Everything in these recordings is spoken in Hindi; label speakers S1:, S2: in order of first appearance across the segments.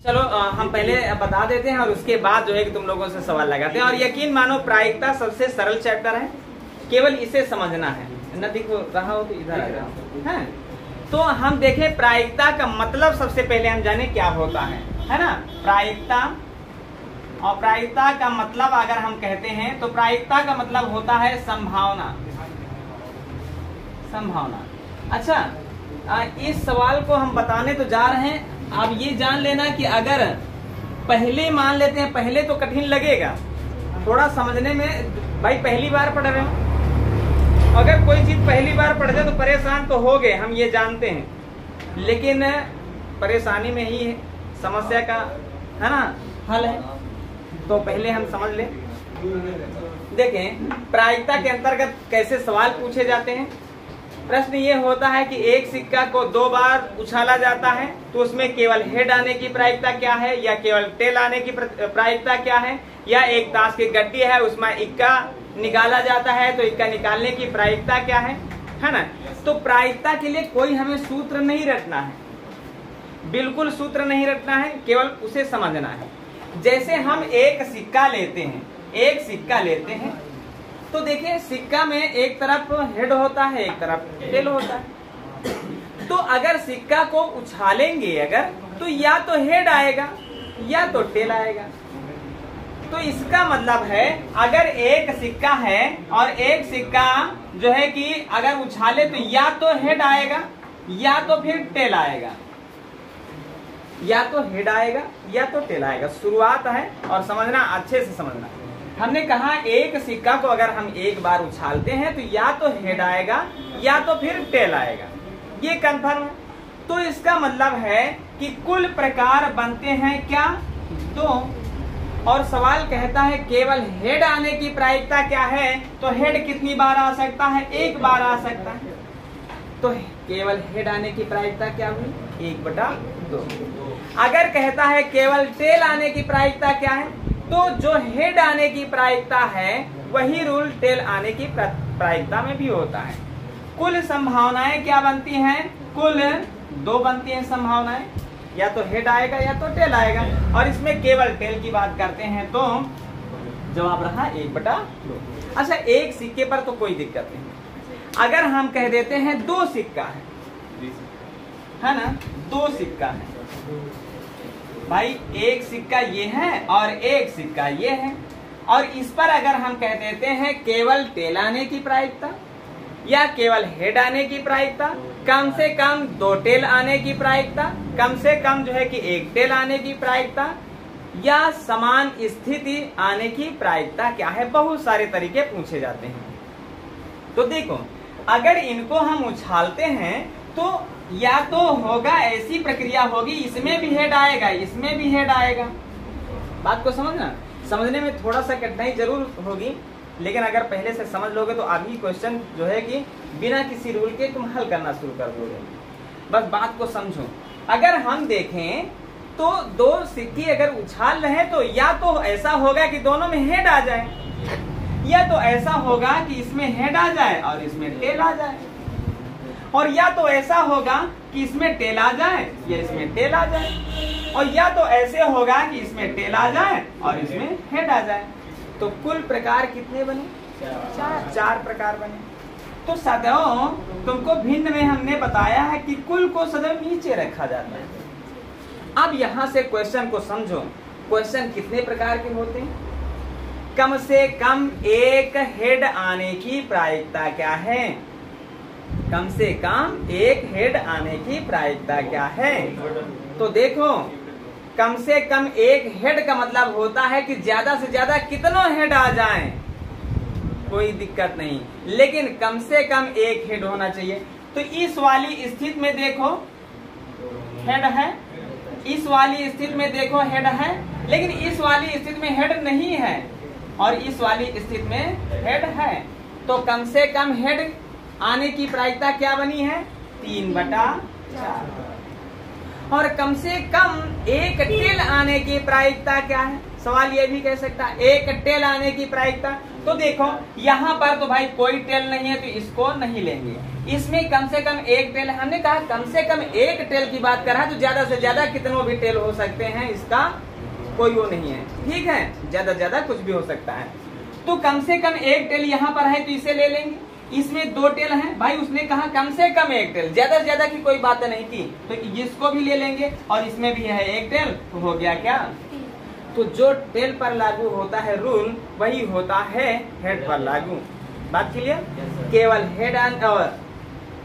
S1: चलो हम पहले बता देते हैं और उसके बाद जो है कि तुम लोगों से सवाल लगाते हैं। और यकीन मानो प्रायिकता सबसे सरल चैप्टर है, केवल इसे समझना है। न दिख रहा हो तो इधर आ जाओ, है। तो हम देखें प्रायिकता का मतलब सबसे पहले हम जाने क्या होता है ना। प्रायिकता और प्रायिकता का मतलब अगर हम कहते हैं तो प्रायिकता का मतलब होता है संभावना। संभावना। अच्छा, इस सवाल को हम बताने तो जा रहे हैं। आप ये जान लेना कि अगर पहले मान लेते हैं, पहले तो कठिन लगेगा थोड़ा समझने में। भाई पहली बार पढ़ रहे हो, अगर कोई चीज पहली बार पढ़ जाए तो परेशान तो हो गए, हम ये जानते हैं। लेकिन परेशानी में ही समस्या का है ना हल है। तो पहले हम समझ लें। देखें प्रायिकता के अंतर्गत कैसे सवाल पूछे जाते हैं। प्रश्न ये होता है कि एक सिक्का को 2 बार उछाला जाता है तो उसमें केवल हेड आने की प्रायिकता क्या है, या केवल टेल आने की प्रायिकता क्या है, या एक ताश की गड्डी है उसमें इक्का निकाला जाता है तो इक्का निकालने की प्रायिकता क्या है ना। तो प्रायिकता के लिए कोई हमें सूत्र नहीं रटना है, बिल्कुल सूत्र नहीं रटना है, केवल उसे समझना है। जैसे हम एक सिक्का लेते हैं, एक सिक्का लेते हैं तो देखिए सिक्का में एक तरफ हेड होता है, एक तरफ टेल होता है। तो अगर सिक्का को उछालेंगे अगर, तो या तो हेड आएगा या तो टेल आएगा। तो इसका मतलब है अगर एक सिक्का है और एक सिक्का जो है कि अगर उछाले तो या तो हेड आएगा या तो फिर टेल आएगा, या तो हेड आएगा या तो टेल आएगा। शुरुआत है और समझना, अच्छे से समझना। हमने कहा एक सिक्का को अगर हम एक बार उछालते हैं तो या तो हेड आएगा या तो फिर टेल आएगा, ये कंफर्म है। तो इसका मतलब है कि कुल प्रकार बनते हैं क्या, 2। और सवाल कहता है केवल हेड आने की प्रायिकता क्या है, तो हेड कितनी बार आ सकता है, 1 बार आ सकता है। तो केवल हेड आने की प्रायिकता क्या हुई, 1/2। अगर कहता है केवल टेल आने की प्रायिकता क्या है, तो जो हेड आने की प्रायिकता है वही रूल टेल आने की प्रायिकता में भी होता है। कुल संभावनाएं क्या बनती हैं, कुल 2 बनती हैं संभावनाएं, या तो हेड आएगा या तो टेल आएगा। और इसमें केवल टेल की बात करते हैं तो जवाब रहा 1/2। अच्छा, एक सिक्के पर तो कोई दिक्कत नहीं। अगर हम कह देते हैं 2 सिक्का है ना, 2 सिक्का है भाई, एक सिक्का ये है और एक सिक्का ये है। और इस पर अगर हम कह देते हैं केवल टेल आने की प्रायिकता या केवल हेड आने की प्रायिकता, कम से कम 2 टेल आने की प्रायिकता, कम से कम जो है कि 1 टेल आने की प्रायिकता, या समान स्थिति आने की प्रायिकता क्या है। बहुत सारे तरीके पूछे जाते हैं। तो देखो अगर इनको हम उछालते हैं तो या तो होगा, ऐसी प्रक्रिया होगी, इसमें भी हेड आएगा इसमें भी हेड आएगा। बात को समझना, समझने में थोड़ा सा कठिनाई जरूर होगी, लेकिन अगर पहले से समझ लोगे तो अभी क्वेश्चन जो है कि बिना किसी रूल के तुम हल करना शुरू कर दोगे। बस बात को समझो। अगर हम देखें तो 2 सिक्के अगर उछाल रहे हैं तो या तो ऐसा होगा कि दोनों में हेड आ जाए, या तो ऐसा होगा कि इसमें हेड आ जाए और इसमें टेल आ जाए, और या तो ऐसा होगा कि इसमें टेल आ जाए या इसमें टेल आ जाए, और या तो ऐसे होगा कि इसमें टेल आ जाए और इसमें हेड आ जाए। तो कुल प्रकार कितने बने, 4 प्रकार बने। तो सदैव तुमको भिन्न में हमने बताया है कि कुल को सदैव नीचे रखा जाता है। अब यहाँ से क्वेश्चन को समझो। क्वेश्चन कितने प्रकार के होते हैं, कम से कम 1 हेड आने की प्रायिकता क्या है, कम से कम 1 हेड आने की प्रायिकता क्या है। तो देखो कम से कम 1 हेड का मतलब होता है कि ज्यादा से ज्यादा कितना हेड आ जाएं, कोई दिक्कत नहीं, लेकिन कम से कम 1 हेड होना चाहिए। तो इस वाली स्थिति में देखो हेड है, इस वाली स्थिति में देखो हेड है, लेकिन इस वाली स्थिति में हेड नहीं है और इस वाली स्थिति में हेड है। तो कम से कम हेड आने की प्रायिकता क्या बनी है, 3/4। और कम से कम 1 टेल आने की प्रायिकता क्या है, सवाल ये भी कह सकता है 1 टेल आने की प्रायिकता। तो देखो यहाँ पर तो भाई कोई टेल नहीं है तो इसको नहीं लेंगे। इसमें कम से कम एक टेल, हमने कहा कम से कम एक टेल की बात कर रहा है, तो ज्यादा से ज्यादा कितनों भी टेल हो सकते हैं, इसका कोई वो नहीं है, ठीक है, ज्यादा से ज्यादा कुछ भी हो सकता है। तो कम से कम एक टेल यहाँ पर है तो इसे ले लेंगे। इसमें दो टेल हैं भाई, उसने कहा कम से कम एक टेल, ज्यादा से ज्यादा की कोई बात नहीं की, तो इसको भी ले लेंगे। और इसमें भी है एक टेल, तो हो गया क्या, तो जो टेल पर लागू होता है रूल वही होता है हेड पर लागू। बात क्लियर? केवल हेड और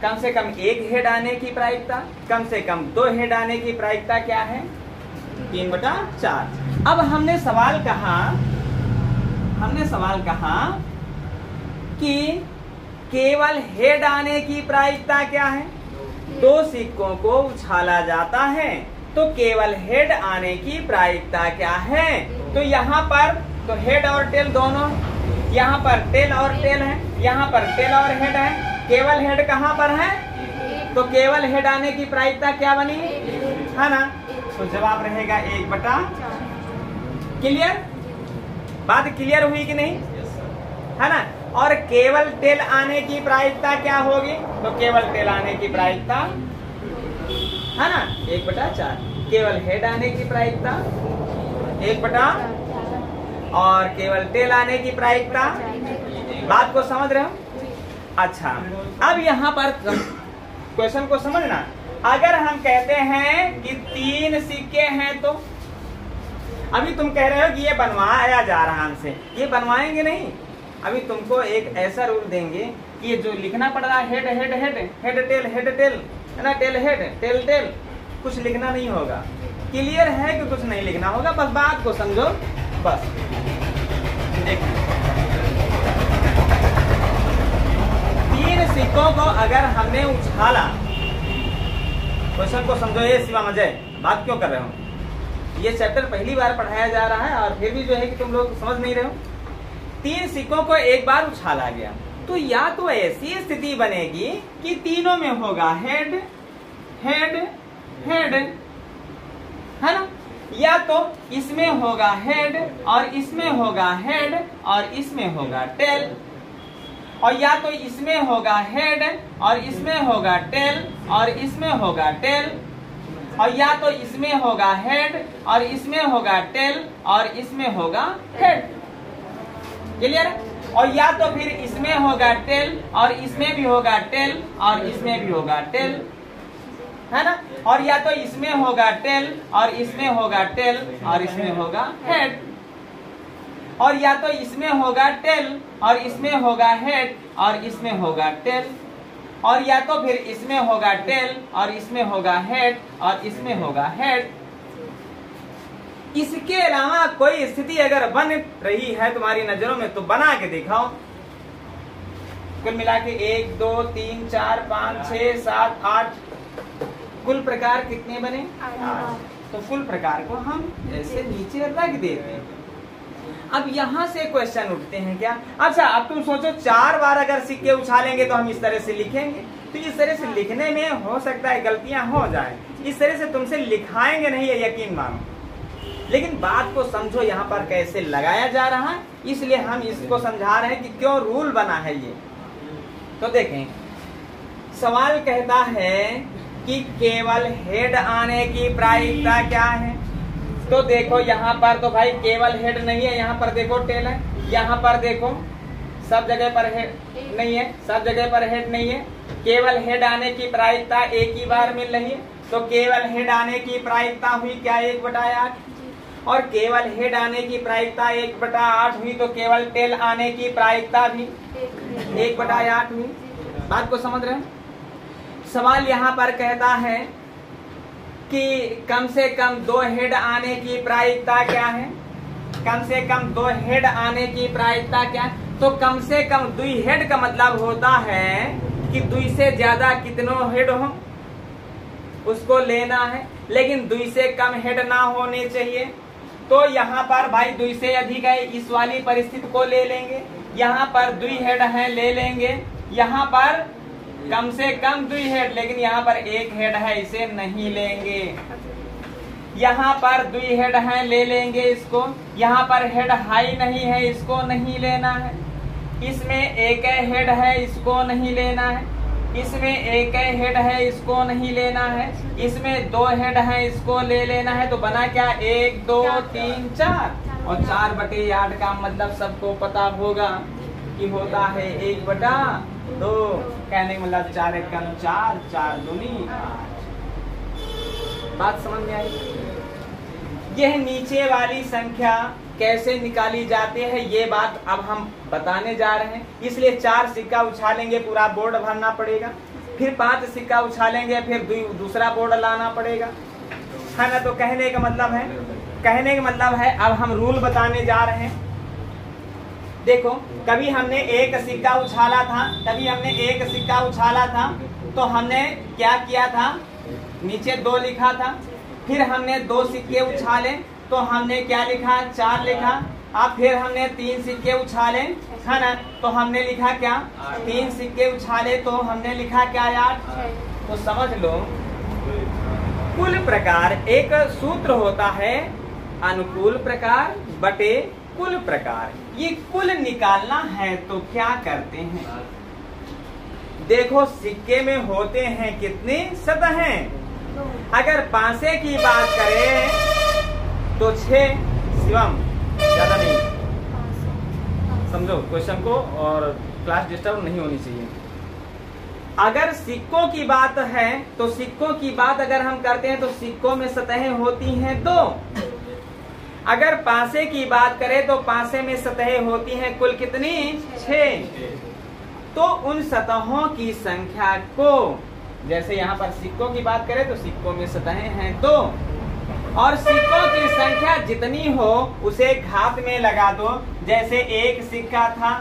S1: कम से कम एक हेड आने की प्रायिकता, कम से कम दो हेड आने की प्रायिकता क्या है, 3/4। अब हमने सवाल कहा कि केवल हेड आने की प्रायिकता क्या है, दो सिक्कों को उछाला जाता है, तो केवल हेड आने की प्रायिकता क्या है। तो यहाँ पर तो हेड और टेल दोनों, यहाँ पर टेल और टेल है, यहाँ पर टेल और हेड है, केवल हेड कहाँ पर है, तो केवल हेड आने की प्रायिकता क्या बनी, है ना, तो जवाब रहेगा 1/4। क्लियर? बात क्लियर हुई कि नहीं, है ना। और केवल टेल आने की प्रायिकता क्या होगी, तो केवल टेल आने की प्रायिकता, है ना, 1/4। केवल हेड आने की प्रायिकता 1/, और केवल टेल आने की प्रायिकता, बात को समझ रहे हो? अच्छा, अब यहाँ पर क्वेश्चन को समझना। अगर हम कहते हैं कि 3 सिक्के हैं, तो अभी तुम कह रहे हो कि ये बनवाया जा रहा है हमसे, ये बनवाएंगे नहीं। अभी तुमको एक ऐसा रूल देंगे कि ये जो लिखना पड़ रहा है head head head head tell, है ना, टेल हेड टेल टेल, कुछ लिखना नहीं होगा। क्लियर है कि कुछ नहीं लिखना होगा, बस बात को समझो। बस देखो, 3 सिक्कों को अगर हमने उछाला, क्वेश्चन को समझो। ये शिवा मजय बात क्यों कर रहे हो, ये चैप्टर पहली बार पढ़ाया जा रहा है और फिर भी जो है कि तुम लोग समझ नहीं रहे हो। 3 सिक्कों को एक बार उछाला गया, तो या तो ऐसी स्थिति बनेगी कि तीनों में होगा हेड हेड हेड, है ना, या तो इसमें होगा हेड और इसमें होगा हेड और इसमें होगा टेल, और या तो इसमें होगा हेड और इसमें होगा टेल और इसमें होगा टेल, और या तो इसमें होगा हेड और इसमें होगा टेल और इसमें होगा हेड। क्लियर? और या तो फिर इसमें होगा टेल और इसमें भी होगा टेल और इसमें भी होगा टेल, है ना, और या तो इसमें होगा टेल और इसमें होगा टेल और इसमें होगा हेड, और या तो इसमें होगा टेल और इसमें होगा हेड और इसमें होगा टेल, और या तो फिर इसमें होगा टेल और इसमें होगा हेड और इसमें होगा हेड। इसके अलावा कोई स्थिति अगर बन रही है तुम्हारी नजरों में तो बना के दिखाओ। कुल मिला के 1 2 3 4 5 6 7 8 कुल प्रकार कितने बने, 8। तो कुल प्रकार को हम ऐसे नीचे रख देते हैं। अब यहाँ से क्वेश्चन उठते हैं क्या, अच्छा अब तुम सोचो 4 बार अगर सिक्के उछालेंगे तो हम इस तरह से लिखेंगे, तो इस तरह से लिखने में हो सकता है गलतियां हो जाए, इस तरह से तुमसे लिखाएंगे नहीं, ये यकीन मानो। लेकिन बात को समझो यहाँ पर कैसे लगाया जा रहा है, इसलिए हम इसको समझा रहे हैं कि क्यों रूल बना है ये। तो देखें, सवाल कहता है कि केवल हेड आने की प्रायिकता क्या है। तो देखो यहाँ पर तो भाई केवल हेड नहीं है, यहाँ पर देखो टेल है, यहाँ पर देखो सब जगह पर हेड नहीं है, सब जगह पर हेड नहीं है। केवल हेड आने की प्रायिकता एक ही बार मिल रही है, तो केवल हेड आने की प्रायिकता हुई क्या, 1/8, और केवल हेड आने की प्रायिकता 1/8 हुई, तो केवल टेल आने की प्रायिकता भी 1/8 हुई। बात को समझ रहे हैं? सवाल यहाँ पर कहता है कि कम से कम 2 हेड आने की प्रायिकता क्या है, कम से कम 2 हेड आने की प्रायिकता क्या है। तो कम से कम 2 हेड का मतलब होता है कि 2 से ज्यादा कितनों हेड हो उसको लेना है, लेकिन 2 से कम हेड ना होने चाहिए। तो यहाँ पर भाई 2 से अधिक है, इस वाली परिस्थिति को ले लेंगे। यहाँ पर 2 हेड है, ले लेंगे। यहाँ पर कम से कम 2 हेड, लेकिन यहाँ पर 1 हेड है, इसे नहीं लेंगे। यहाँ पर 2 हेड है, ले लेंगे इसको। यहाँ पर हेड हाई नहीं है, इसको नहीं लेना है। इसमें एक हेड है, इसको नहीं लेना है। इसमें एक हेड है, इसको नहीं लेना है। इसमें 2 हेड है, इसको ले लेना है। तो बना क्या, 1 2 3 4। और 4/8 का मतलब सबको पता होगा कि होता है 1/2। कहने का मतलब 4 एकम 4, 4 दूनी 8। बात समझ में आई? यह नीचे वाली संख्या कैसे निकाली जाती है ये बात अब हम बताने जा रहे हैं। इसलिए 4 सिक्का उछालेंगे, पूरा बोर्ड भरना पड़ेगा। फिर 5 सिक्का उछालेंगे, फिर दूसरा बोर्ड लाना पड़ेगा, है ना। तो कहने का मतलब है अब हम रूल बताने जा रहे हैं। देखो, कभी हमने एक सिक्का उछाला था, तो हमने क्या किया था, नीचे 2 लिखा था। फिर हमने 2 सिक्के उछाले तो हमने क्या लिखा, 4 लिखा। अब फिर हमने 3 सिक्के उछाले, है ना, तो हमने लिखा क्या, 3 सिक्के उछाले तो हमने लिखा क्या, 8। तो समझ लो, कुल प्रकार एक सूत्र होता है, अनुकूल प्रकार बटे कुल प्रकार। ये कुल निकालना है तो क्या करते हैं, देखो सिक्के में होते हैं कितने सतहें। अगर पासे की बात करें तो 6, शिवम ज्यादा नहीं, समझो क्वेश्चन को, और क्लास डिस्टर्ब नहीं होनी चाहिए। अगर सिक्कों की बात है तो सिक्कों की बात अगर हम करते हैं तो सिक्कों में सतहें होती हैं 2। अगर पासे की बात करें तो पासे में सतहें होती हैं कुल कितनी, 6। तो उन सतहों की संख्या को, जैसे यहाँ पर सिक्कों की बात करें तो सिक्कों में सतहें हैं 2, और सिक्कों की संख्या जितनी हो उसे घात में लगा दो। जैसे 1 सिक्का था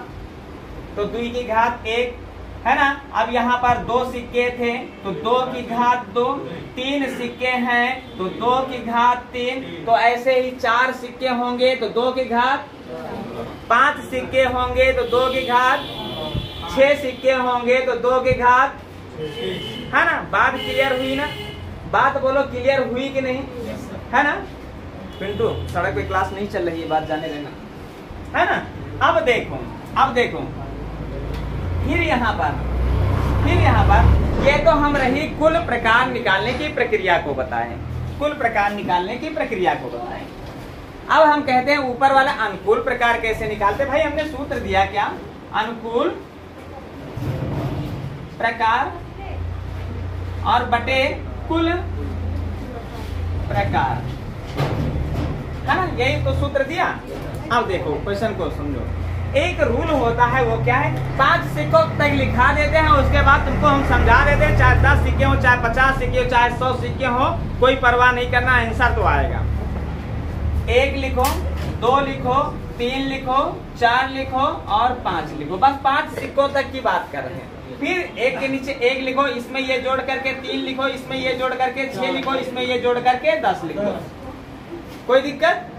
S1: तो 2 की घात 1, है ना। अब यहाँ पर 2 सिक्के थे तो 2 की घात 2, 3 सिक्के हैं तो 2 की घात 3। तो ऐसे ही 4 सिक्के होंगे तो 2 की घात, 5 सिक्के होंगे तो 2 की घात, 6 सिक्के होंगे तो 2 की घात, है ना। बात क्लियर हुई ना, बात बोलो क्लियर हुई कि नहीं, है ना। पिंटू, सड़क पे क्लास नहीं चल रही है, बात जाने देना, है ना। अब देखो फिर यहाँ पर ये तो हम रही कुल प्रकार निकालने की प्रक्रिया को बताएं, अब हम कहते हैं ऊपर वाला अनुकूल प्रकार कैसे निकालते। भाई हमने सूत्र दिया क्या, अनुकूल प्रकार और बटे कुल प्रकार, है ना, यही तो सूत्र दिया। अब देखो क्वेश्चन को समझो, एक रूल होता है, वो क्या है, 5 सिक्कों तक लिखा देते हैं, उसके बाद तुमको हम समझा देते हैं, चाहे 10 सिक्के हो, चाहे 50 सिक्के हो, चाहे 100 सिक्के हो, कोई परवाह नहीं करना, आंसर तो आएगा। 1 लिखो, 2 लिखो, 3 लिखो, 4 लिखो और 5 लिखो, बस 5 सिक्कों तक की बात कर रहे हैं। फिर 1 के नीचे 1 लिखो, इसमें ये जोड़ करके 3 लिखो, इसमें ये जोड़ करके 6 लिखो, इसमें ये जोड़ करके 10 लिखो, कोई दिक्कत।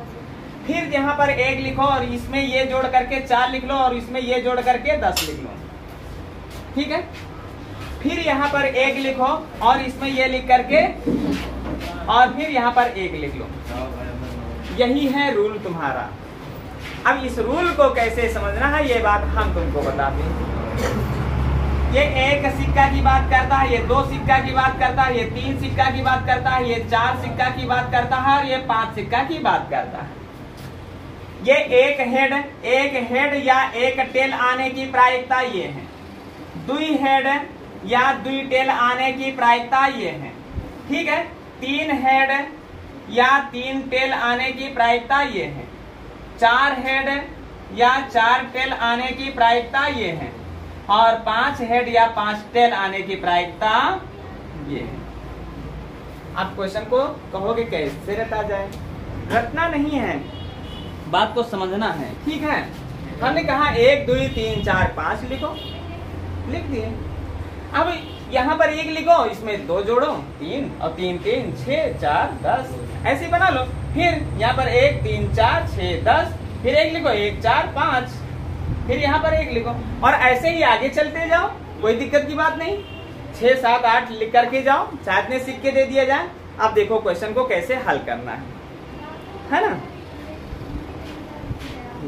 S1: फिर यहाँ पर 1 लिखो और इसमें ये जोड़ करके 4 लिख लो और इसमें ये जोड़ करके 10 लिख लो, ठीक है। फिर यहाँ पर 1 लिखो और इसमें ये लिख करके और फिर यहाँ पर 1 लिख लो, यही है रूल तुम्हारा। अब इस रूल को कैसे समझना है ये बात हम तुमको बताते हैं। ये 1 सिक्का की बात करता है, ये 2 सिक्का की बात करता है, ये 3 सिक्का की बात करता है, ये 4 सिक्का की बात करता है और ये 5 सिक्का की बात करता है। ये एक हेड या एक टेल आने की प्रायिकता ये है, 2 हेड या 2 टेल आने की प्रायिकता ये है, ठीक है। 3 हेड या 3 टेल आने की प्रायिकता ये है, 4 हेड या 4 टेल आने की प्रायिकता ये है, और 5 हेड या 5 टेल आने की प्रायिकता ये है। आप क्वेश्चन को कहोगे कैसे रटा जाए, रटना नहीं है, बात को समझना है, ठीक है। हमने कहा 1 2 3 4 5 लिखो, लिख दिए। अब यहाँ पर 1 लिखो, इसमें 2 जोड़ो, 3 और 3 3 6 4 10, ऐसे बना लो। फिर यहाँ पर 1 3 4 6 10, फिर 1 लिखो, 1 4 5, फिर यहाँ पर 1 लिखो, और ऐसे ही आगे चलते जाओ, कोई दिक्कत की बात नहीं। 6 7 8 लिख करके जाओ, साथ में सिक्के दे दिया जाए। अब देखो क्वेश्चन को कैसे हल करना है ना।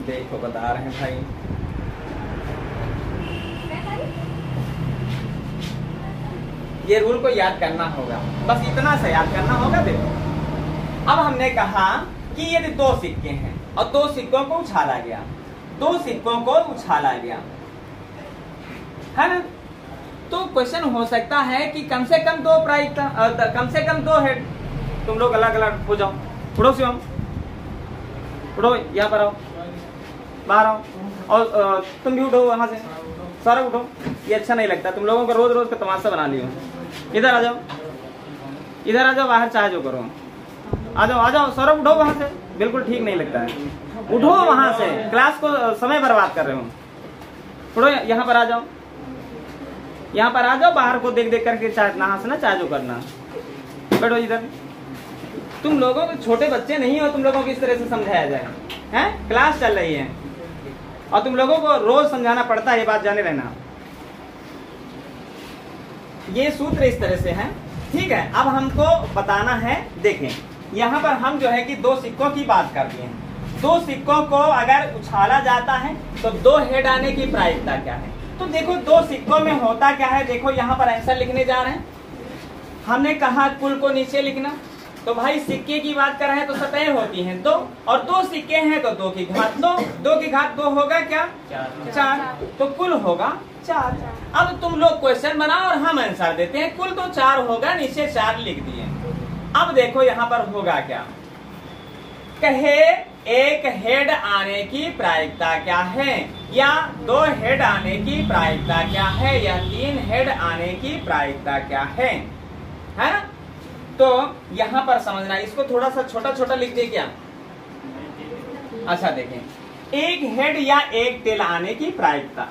S1: देखो बता रहे हैं भाई, ये रूल को याद करना होगा, बस इतना सा याद करना होगा। देखो अब हमने कहा कि यदि दो सिक्के हैं और दो सिक्कों को उछाला गया, दो सिक्कों को उछाला गया है ना, तो क्वेश्चन हो सकता है कि कम से कम दो प्रायिकता, कम से कम दो हेड। तुम लोग अलग अलग हो जाओ, उठो शिवम, उठो यहाँ पर आओ, बाहर आओ, और तुम भी उठो वहां से, सारा उठो। ये अच्छा नहीं लगता, तुम लोगों को रोज रोज का तमाशा बना लियो। इधर आ जाओ, इधर आ जाओ, बाहर चाहे जो करो, आ जाओ आ जाओ, सौरभ उठो वहां से, बिल्कुल ठीक नहीं लगता है, उठो वहां से, क्लास को समय बर्बाद कर रहे हो। उठो यहाँ पर आ जाओ, यहाँ पर आ जाओ, बाहर को देख देख करके चाहे नहा से ना चाहे जो करना। बैठो इधर, तुम लोगों को छोटे बच्चे नहीं हो, तुम लोगों को इस तरह से समझाया जाए हैं? क्लास चल रही है और तुम लोगों को रोज समझाना पड़ता है, ये बात जाने रहना। ये सूत्र इस तरह से है, ठीक है। अब हमको बताना है, देखें यहाँ पर हम जो है कि दो सिक्कों की बात करते हैं। दो सिक्कों को अगर उछाला जाता है तो दो हेड आने की प्रायिकता क्या है। तो देखो दो सिक्कों में होता क्या है, देखो यहाँ पर आंसर लिखने जा रहे हैं। हमने कहा कुल को नीचे लिखना, तो भाई सिक्के की बात कर रहे हैं तो सतह होती हैं दो, और दो सिक्के हैं तो दो की घात दो, दो की घात दो होगा क्या, चार, तो कुल होगा चार। अब तुम लोग क्वेश्चन बनाओ और हम आंसर देते हैं। कुल तो चार होगा, नीचे चार लिख दिए। अब देखो यहाँ पर होगा क्या, कहे एक हेड आने की प्रायिकता क्या है, या दो हेड आने की प्रायिकता क्या है, या तीन हेड आने की प्रायिकता क्या है ना। तो यहाँ पर समझना, इसको थोड़ा सा छोटा छोटा लिख दे क्या। अच्छा देखें, एक हेड या एक टेल आने की प्रायिकता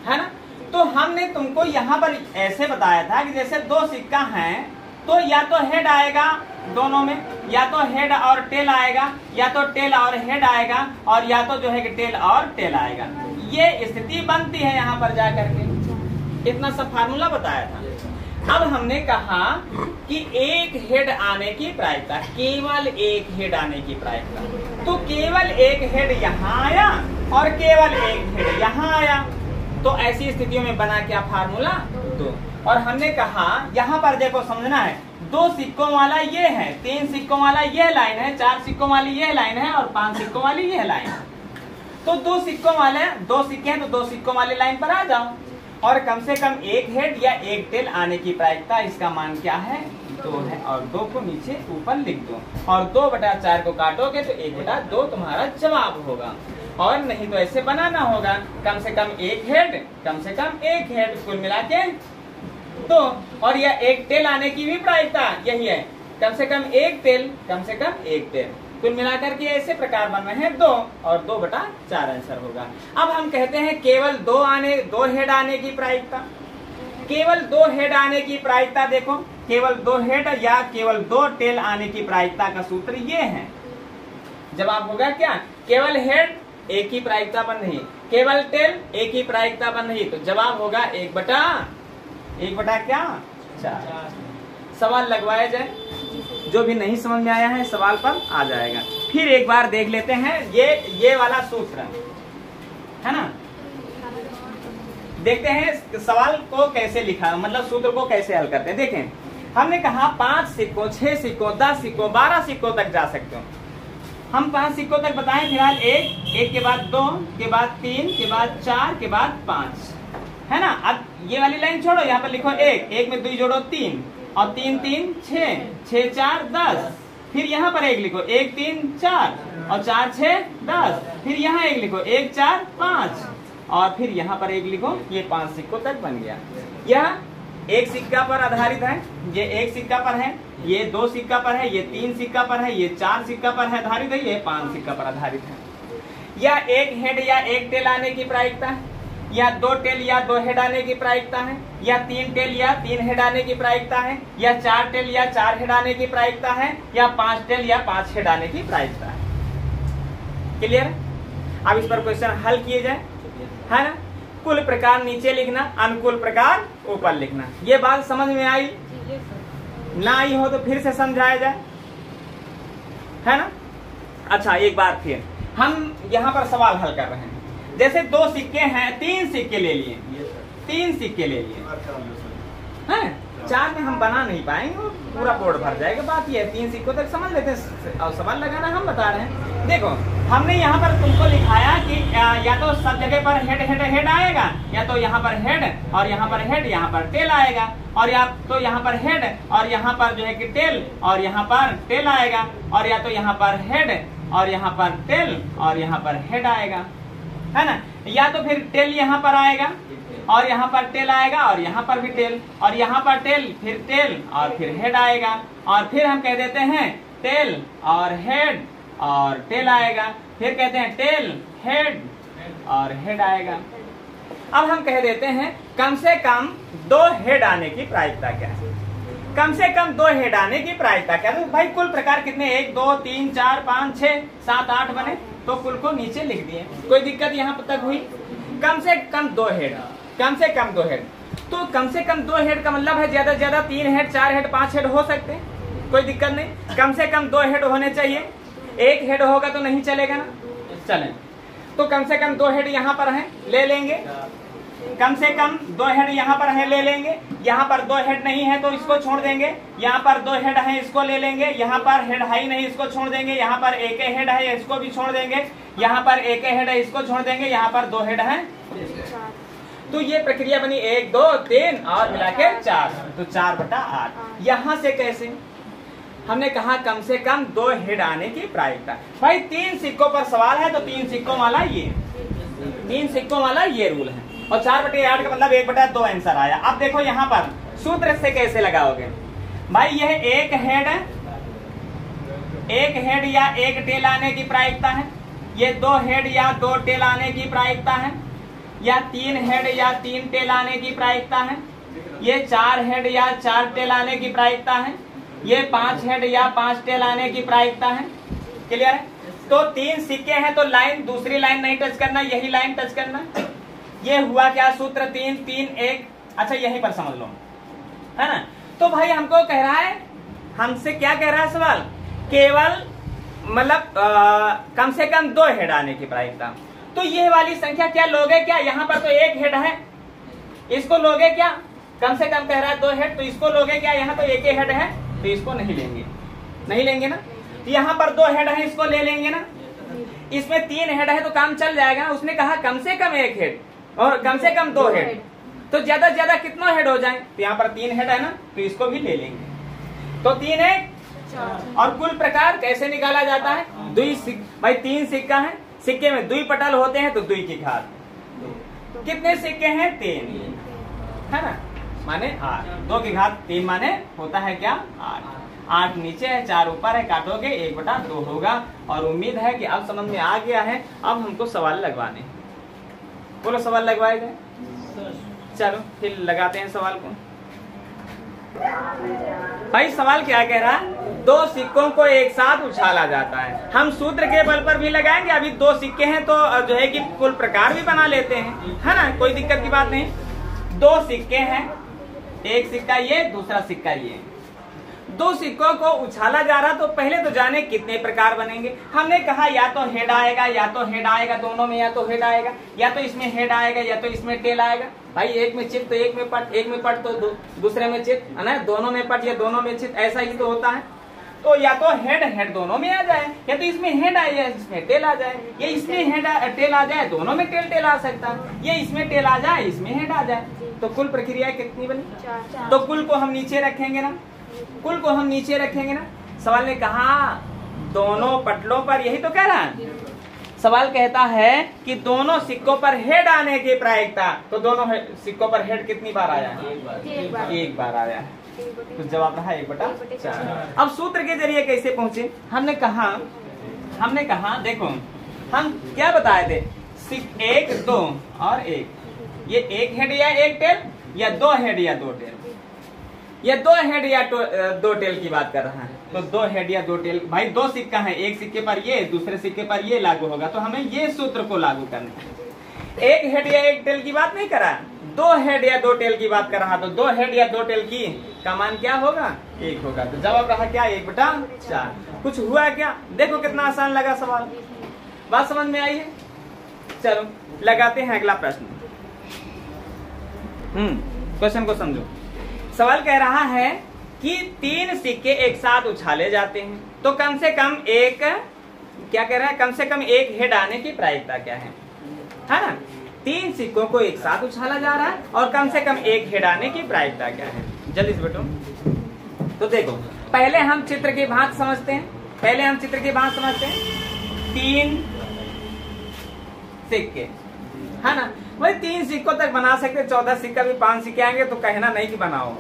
S1: है ना। तो हमने तुमको यहाँ पर ऐसे बताया था कि जैसे दो सिक्का हैं तो या तो हेड आएगा दोनों में, या तो हेड और टेल आएगा, या तो टेल और हेड आएगा, और या तो जो है कि टेल और टेल आएगा। ये स्थिति बनती है यहाँ पर जाकर के, इतना सब फार्मूला बताया था। अब हमने कहा कि एक हेड आने की प्रायिकता, केवल एक हेड आने की प्रायिकता, तो केवल एक हेड यहाँ आया और केवल एक हेड यहाँ आया, तो ऐसी स्थितियों में बना क्या फार्मूला, दो। और हमने कहा यहाँ पर देखो समझना है, दो सिक्कों वाला ये है, तीन सिक्कों वाला ये लाइन है, चार सिक्कों वाली ये लाइन है, और पांच सिक्कों वाली ये लाइन है। तो दो सिक्कों वाले, दो सिक्के हैं तो दो सिक्कों वाली लाइन पर आ जाओ, और कम से कम एक हेड या एक टेल आने की प्रायिकता, इसका मान क्या है, दो है, और दो को नीचे ऊपर लिख दो, और 2/4 को काटोगे तो 1/2 तुम्हारा जवाब होगा। और नहीं तो ऐसे बनाना होगा, कम से कम एक हेड, कम से कम एक हेड, कुल मिला के दो, और यह एक टेल आने की भी प्रायिकता यही है, कम से कम एक टेल, कम से कम एक टेल, कुल मिलाकर के ऐसे प्रकार बन रहे हैं दो, और 2/4 आंसर होगा। अब हम कहते हैं केवल दो हेड आने की प्रायिकता, केवल दो हेड आने की प्रायिकता, देखो केवल दो हेड या केवल दो टेल आने की प्रायिकता का सूत्र ये है। जवाब होगा क्या, केवल हेड एक ही प्रायिकता बन रही, केवल टेल एक ही प्रायिकता बन रही, तो जवाब होगा 1/1 क्या 4। सवाल लगवाया जाए, जो भी नहीं समझ में आया है सवाल पर आ जाएगा। फिर एक बार देख लेते हैं ये वाला सूत्र है ना, देखते हैं सवाल को कैसे लिखा, मतलब सूत्र को कैसे हल करते हैं। देखें हमने कहा 5 सिक्कों, 6 सिक्कों, 10 सिक्कों, 12 सिक्कों तक जा सकते हो। हम 5 सिक्कों तक बताएं, फिलहाल एक के बाद 2 के बाद 3 के बाद 4 के बाद 5 है ना। अब ये वाली लाइन छोड़ो, यहाँ पर लिखो एक में 2 जोड़ो 3, और 3 3 6, 6 4 10, फिर यहाँ पर एक लिखो 1 3 4, और 4 6 10, फिर यहाँ एक लिखो 1 4 5, और फिर यहाँ पर एक लिखो, ये 5 सिक्कों तक बन गया। यह एक सिक्का पर आधारित है, ये एक सिक्का पर है, ये 2 सिक्का पर है, ये 3 सिक्का पर है, ये 4 सिक्का पर है आधारित है, ये 5 सिक्का पर आधारित है। या एक हेड या एक टेल आने की प्रायिकता है, या 2 टेल या 2 हेड आने की प्रायिकता है, या 3 टेल या 3 हेड आने की प्रायिकता है, या 4 टेल या 4 हेड आने की प्रायिकता है, या 5 टेल या 5 हेड आने की प्रायिकता है। क्लियर? अब इस पर क्वेश्चन हल किए जाए, है ना। कुल प्रकार नीचे लिखना, अनुकूल प्रकार ऊपर लिखना। ये बात समझ में आई? ना आई हो तो फिर से समझाया जाए, है ना। अच्छा एक बार फिर हम यहाँ पर सवाल हल कर रहे हैं। जैसे 2 सिक्के हैं, 3 सिक्के ले लिए, 3 सिक्के ले लिए, है, 4 में हम बना नहीं पाएंगे, पूरा बोर्ड भर जाएगा। बात ये है 3 सिक्कों तक समझ लेते हैं और सवाल लगाना हम बता रहे हैं। देखो हमने यहाँ पर तुमको लिखाया कि या तो सब जगह पर हेड हेड हेड आएगा, या तो यहाँ पर हेड और यहाँ पर हेड, यहाँ पर टेल आएगा, और या तो यहाँ पर हेड और यहाँ पर जो है कि टेल और यहाँ पर टेल आएगा, और या तो यहाँ पर हेड और यहाँ पर टेल और यहाँ पर हेड आएगा, है ना। या तो फिर टेल यहाँ पर आएगा और यहाँ पर टेल आएगा और यहाँ पर भी टेल, और यहाँ पर टेल फिर टेल और फिर हेड आएगा, और फिर हम कह देते हैं टेल और हेड और टेल आएगा, फिर कहते हैं टेल हेड और हेड आएगा। अब हम कह देते हैं कम से कम 2 हेड आने की प्रायिकता क्या है। कम से कम 2 हेड आने की प्रायिकता क्या है। तो भाई कुल प्रकार कितने, 1 2 3 4 5 6 7 8 बने, तो कुल को नीचे लिख दिए। कोई दिक्कत यहाँ तक हुई। कम से कम 2 हेड, कम से कम 2 हेड, तो कम से कम 2 हेड का मतलब है ज्यादा से ज्यादा 3 हेड 4 हेड 5 हेड हो सकते हैं, कोई दिक्कत नहीं। कम से कम 2 हेड होने चाहिए, 1 हेड होगा तो नहीं चलेगा ना। चले तो कम से कम 2 हेड यहाँ पर है, ले लेंगे। कम से कम 2 हेड यहाँ पर है, ले लेंगे। यहाँ पर 2 हेड नहीं है तो इसको छोड़ देंगे। यहाँ पर 2 हेड है, इसको ले लेंगे। यहाँ पर हेड है ही नहीं, इसको छोड़ देंगे। यहाँ पर एक हेड है, इसको भी छोड़ देंगे। यहाँ पर एक हेड है, इसको छोड़ देंगे। यहाँ पर 2 हेड है, तो ये प्रक्रिया बनी 1 2 3 और मिला के 4, तो 4/8। यहाँ से कैसे, हमने कहा कम से कम 2 हेड आने की प्रायिकता। भाई 3 सिक्कों पर सवाल है तो 3 सिक्कों वाला ये, 3 सिक्कों वाला ये रूल है, और 4/8 का मतलब 1/2 आंसर आया। अब देखो यहाँ पर सूत्र से कैसे लगाओगे। भाई यह 1 हेड या 1 टेल आने की प्रायिकता है, ये 2 हेड या 2 टेल आने की प्रायिकता है, या 3 हेड या 3 टेल आने की प्रायिकता है, ये 4 हेड या 4 टेल आने की प्रायिकता है, ये 5 हेड या 5 टेल आने की प्रायिकता है। क्लियर है। तो 3 सिक्के हैं तो लाइन, दूसरी लाइन नहीं टच करना, यही लाइन टच करना। ये हुआ क्या सूत्र, 3 3 1। अच्छा यहीं पर समझ लो, है ना। तो भाई हमको कह रहा है, हमसे क्या कह रहा है सवाल, केवल मतलब कम से कम 2 हेड आने की प्रायिकता। तो ये वाली संख्या क्या लोगे क्या, यहाँ पर तो 1 हेड है, इसको लोगे क्या। कम से कम कह रहा है 2 हेड, तो इसको लोगे क्या, यहाँ तो 1 हेड है तो इसको नहीं लेंगे, नहीं लेंगे ना। यहाँ पर 2 हेड है, इसको ले लेंगे ना। इसमें 3 हेड है तो काम चल जाएगा ना। उसने कहा कम से कम 1 हेड और कम से कम 2 हेड, तो ज्यादा से ज्यादा कितना हेड हो जाए, तो यहाँ पर 3 हेड है ना, तो इसको भी ले लेंगे। तो 3 1 और कुल प्रकार कैसे निकाला जाता है, भाई 3 सिक्का है, सिक्के में 2 पटल होते हैं तो 2 की घात। कितने सिक्के हैं, 3, है ना, माने 8। 2 की घात 3 माने होता है क्या, 8। 8 नीचे है, 4 ऊपर है, काटोगे 1/2 होगा। और उम्मीद है कि अब समझ में आ गया है। अब हमको सवाल लगवाने, बोलो सवाल लगवाए गए। चलो फिर लगाते हैं सवाल को। भाई सवाल क्या कह रहा है, 2 सिक्कों को एक साथ उछाला जाता है। हम सूत्र के बल पर भी लगाएंगे। अभी 2 सिक्के हैं तो जो है कि कुल प्रकार भी बना लेते हैं, है ना, कोई दिक्कत की बात नहीं। 2 सिक्के हैं, एक सिक्का ये, दूसरा सिक्का ये। 2 सिक्कों को उछाला जा रहा, तो पहले तो जाने कितने प्रकार बनेंगे। हमने कहा या तो हेड आएगा, या तो हेड आएगा, दोनों में या तो हेड आएगा, या तो इसमें हेड आएगा, या तो इसमें टेल आएगा। भाई एक में चित तो एक में पट, एक में पट तो दूसरे में चित, है ना, दोनों में पट या दोनों में चित, ऐसा ही तो होता है। तो या तो हेड हेड दोनों में आ जाए, या तो इसमें हेड आए या इसमें टेल आ जाए, या इसमें हेड टेल आ जाए, दोनों में टेल आ सकता है, ये इसमें टेल आ जाए, इसमें हेड आ जाए। तो कुल प्रक्रिया कितनी बनी, 4। तो कुल को हम नीचे रखेंगे ना, कुल को हम नीचे रखेंगे ना। सवाल ने कहा दोनों पटलों पर, यही तो कह रहा है सवाल, कहता है कि दोनों सिक्कों पर हेड आने की प्रायिकता। तो दोनों सिक्कों पर हेड कितनी बार आया है, एक बार आया है। तो जवाब रहा 1/4। अब सूत्र के जरिए कैसे पहुंचे, हमने कहा देखो हम क्या बताए थे, 1 2 और 1, ये 1 हेड या 1 टेल, या 2 हेड या 2 टेल, या 2 हेड या 2 टेल की बात कर रहा है। तो 2 हेड या 2 टेल, भाई 2 सिक्का है, एक सिक्के पर ये, दूसरे सिक्के पर ये लागू होगा, तो हमें ये सूत्र को लागू करना है। 1 हेड या 1 टेल की बात नहीं करा, 2 हेड या 2 टेल की बात कर रहा। तो 2 हेड या 2 टेल की का मान क्या होगा, 1 होगा। तो जवाब रहा क्या, 1/4। कुछ हुआ क्या, देखो कितना आसान लगा सवाल, बात समझ में आई है। चलो लगाते हैं अगला प्रश्न। क्वेश्चन को समझो। सवाल कह रहा है कि 3 सिक्के एक साथ उछाले जाते हैं तो कम से कम एक, क्या कह रहा है, कम से कम एक हेड आने की प्रायिकता क्या है ना। 3 सिक्कों को एक साथ उछाला जा रहा है और कम से कम एक हेड आने की प्रायिकता क्या है। जल्दी से बेटो, तो देखो पहले हम चित्र की भांति समझते हैं, 3 सिक्के है ना, वही 3 सिक्कों तक बना सकते, 14 सिक्का भी 5 सिक्के आएंगे तो कहना नहीं कि बनाओ,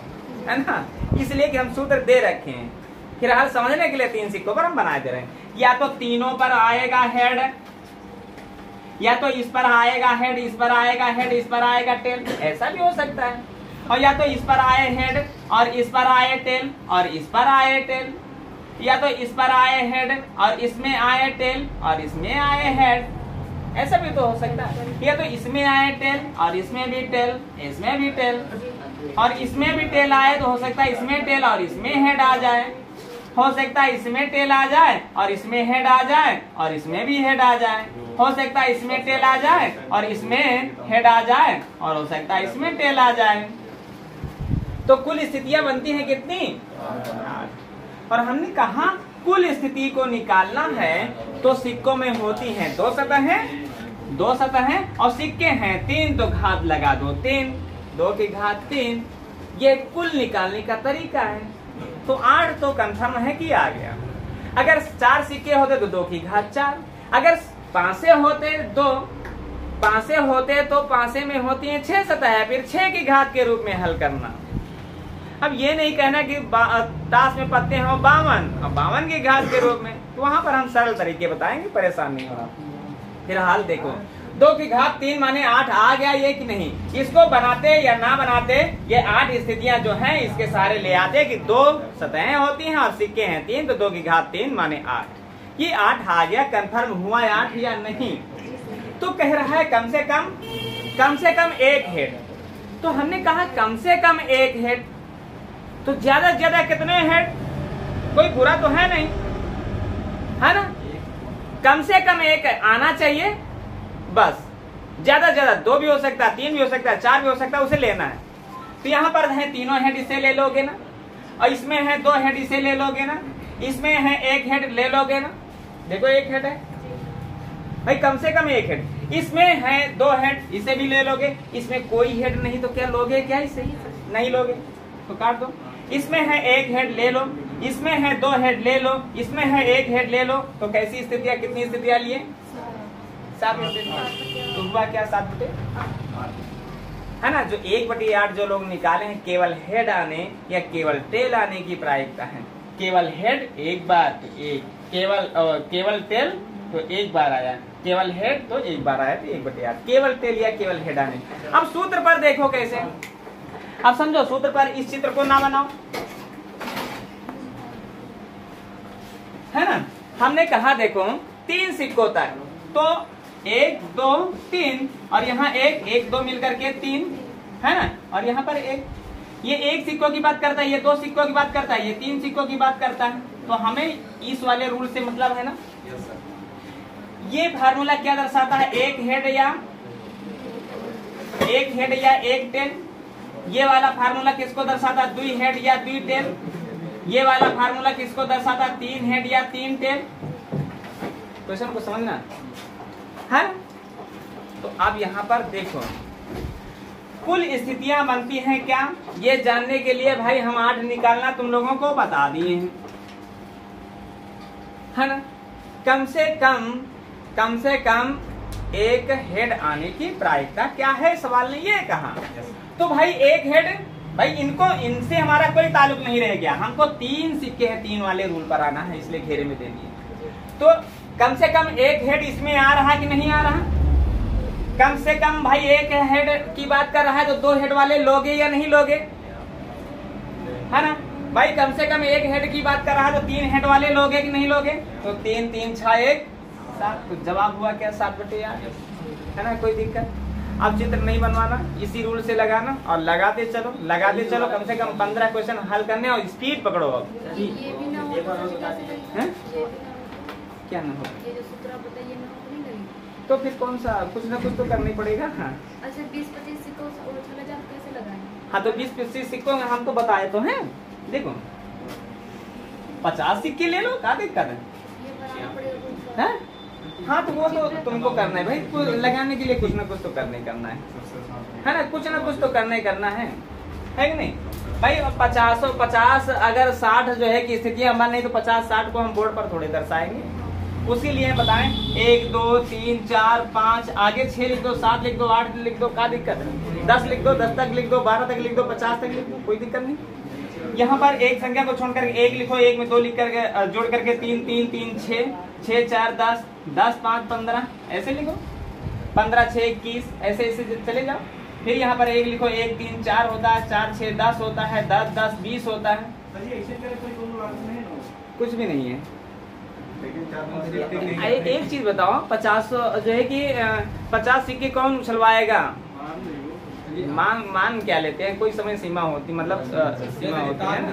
S1: है ना, इसलिए कि हम सूत्र दे रखे हैं। फिलहाल समझने के लिए 3 सिक्कों पर हम बना दे रहे हैं। या तो तीनों पर आएगा हेड, या तो इस पर आएगा हेड, इस पर आएगा हेड, इस पर आएगा टेल, ऐसा भी हो सकता है। और या तो इस पर आए हेड और इस पर आए टेल और इस पर आए टेल, या तो इस पर आए हेड और इसमें आए टेल और इसमें आए हेड, ऐसा भी तो हो सकता है। या तो इसमें आए टेल और इसमें भी टेल, इसमें भी टेल, और इसमें भी टेल आए तो हो सकता है इसमें टेल और इसमें हेड आ जाए, हो सकता है इसमें टेल आ जाए और इसमें हेड आ जाए और इसमें भी हेड आ जाए, हो सकता है इसमें टेल आ जाए और इसमें हेड आ जाए, और हो सकता है इसमें टेल आ जाए। तो कुल स्थितियां बनती हैं कितनी? 8। और हमने कहा कुल स्थिति को निकालना है तो सिक्कों में होती हैं 2 सतहें और सिक्के हैं 3 तो घात लगा दो 3, 2 की घात 3, ये कुल निकालने का तरीका है। तो 8 तो कंफर्म है कि आ गया। अगर 4 सिक्के होते तो 2 की घात 4, अगर पांसे होते तो पांसे में होती हैं 6 सतह, फिर 6 की घात के रूप में हल करना। अब ये नहीं कहना कि ताश में पत्ते हैं 52 और 52 की घात के रूप में, तो वहां पर हम सरल तरीके बताएंगे, परेशान नहीं होना। फिलहाल देखो 2 की घात 3 माने 8 आ गया ये कि नहीं, इसको बनाते या ना बनाते ये 8 स्थितियां जो हैं इसके सारे ले आते कि 2 सतहें होती हैं और सिक्के हैं 3, तो 2 की घात 3 माने 8। ये 8 आ गया, कंफर्म हुआ 8 या नहीं। तो कह रहा है कम से कम एक हेड, तो हमने कहा कम से कम एक हेड, तो ज्यादा से ज्यादा कितने हेड, कोई बुरा तो है नहीं, है ना, कम से कम एक आना चाहिए बस। ज्यादा से ज्यादा 2 भी हो सकता है, 3 भी हो सकता है, 4 भी हो सकता है, उसे लेना है। तो यहाँ पर है तीनों हेड, इसे ले लोगे ना, और इसमें है 2 हेड, इसे ले लोगे ना, इसमें है 1 हेड, ले लोगे ना, देखो 1 हेड है भाई, कम से कम 1 हेड, इसमें है 2 हेड, इसे भी ले लोगे, इसमें कोई हेड नहीं तो क्या लोगे, क्या इसे नहीं लोगे तो काट दो। इसमें है 1 हेड, ले लो, इसमें है 2 हेड, ले लो, इसमें है 1 हेड, ले लो। तो कैसी स्थितियां, कितनी स्थितियां लिए? 7 स्थितियां। तो हुआ क्या 7/8 है ना। जो 1/8 जो लोग निकाले हैं केवल हेड आने या केवल टेल आने की प्रायिकता है। केवल हेड एक बार तो एक, केवल टेल तो एक बार आया, केवल हेड तो एक बार आया तो 1/8, केवल टेल या केवल हेड आने। अब सूत्र पर देखो कैसे, अब समझो सूत्र पर इस चित्र को ना बनाओ, है ना। हमने कहा देखो 3 सिक्कों तक, तो 1 2 3 और यहाँ 1 2 मिलकर के 3 है ना, और यहाँ पर 1, ये 1 सिक्कों की बात करता है, ये 2 सिक्कों की बात करता है, ये 3 सिक्कों की बात करता है। तो हमें इस वाले रूल से मतलब है ना। ये फार्मूला क्या दर्शाता है, 1 हेड या 1 टेल। ये वाला फार्मूला किसको दर्शाता है, 2 हेड या 2 टेल। ये वाला फार्मूला किसको दर्शाता है, 3 हेड या 3 टेल। क्वेश्चन को समझना है। तो अब यहाँ पर देखो कुल स्थितियां बनती हैं क्या, ये जानने के लिए भाई हम 8 निकालना तुम लोगों को बता दिए हैं, है ना। कम से कम एक हेड आने की प्रायिकता क्या है, सवाल ने ये कहा। तो भाई 1 हेड, भाई इनसे हमारा कोई ताल्लुक नहीं रह गया, हमको 3 सिक्के हैं, 3 वाले रूल पर आना है, इसलिए घेरे में दे दिए। तो कम से कम 1 हेड इसमें आ रहा कि नहीं आ रहा, कम से कम भाई 1 हेड की बात कर रहा है तो 2 हेड वाले लोगे या नहीं लोगे, है ना भाई। कम से कम 1 हेड की बात कर रहा है तो 3 हेड वाले लोगे कि नहीं लोगे। तो 3 3 6 1 7, तो जवाब हुआ क्या 7/8, है ना। कोई दिक्कत, अब चित्र नहीं बनवाना, इसी रूल से लगाना और लगाते चलो कम से कम 15 क्वेश्चन हल करने और स्पीड पकड़ो। अब क्या ना हो तो फिर कौन सा, कुछ ना कुछ तो करना ही पड़ेगा। हाँ
S2: अच्छा 20-25 सिक्कों कैसे लगाएं?
S1: हाँ तो 20-25 सिक्कों में हम तो बताए तो हैं। देखो 50 सिक्के ले लो, क्या दिक्कत है? हाँ तो वो तो तुमको करना है भाई, तो लगाने के लिए कुछ ना कुछ तो करना ही करना है ना, कुछ ना कुछ तो करना ही करना है कि नहीं भाई? 50 अगर 60 जो है कि स्थिति हमारी नहीं तो 50-60 को हम बोर्ड पर थोड़े दर्शाएंगे। उसी लिए बताएं 1 2 3 4 5 आगे 6 लिख दो, 7 लिख दो, 8 लिख दो, क्या दिक्कत है? 10 लिख दो, 10 तक लिख दो, 12 तक लिख दो, 50 तक लिख दो, कोई दिक्कत नहीं। यहाँ पर एक संख्या को छोड़कर 1 लिखो, 1 में 2 लिख करके जोड़ करके 3 3 3 6 6 4 10 10 5 15 ऐसे लिखो, 15 6 21 ऐसे ऐसे चले जाओ। फिर यहाँ पर 1 लिखो, 1 3 4 होता है, 4 6 10 होता है, 10 10 20 होता है, कुछ भी नहीं है। एक चीज बताओ, 50 जो है कि 50 सिक्के कौन उछलवाएगा? मान क्या लेते हैं, कोई समय सीमा होती, मतलब सीमा होती है ना।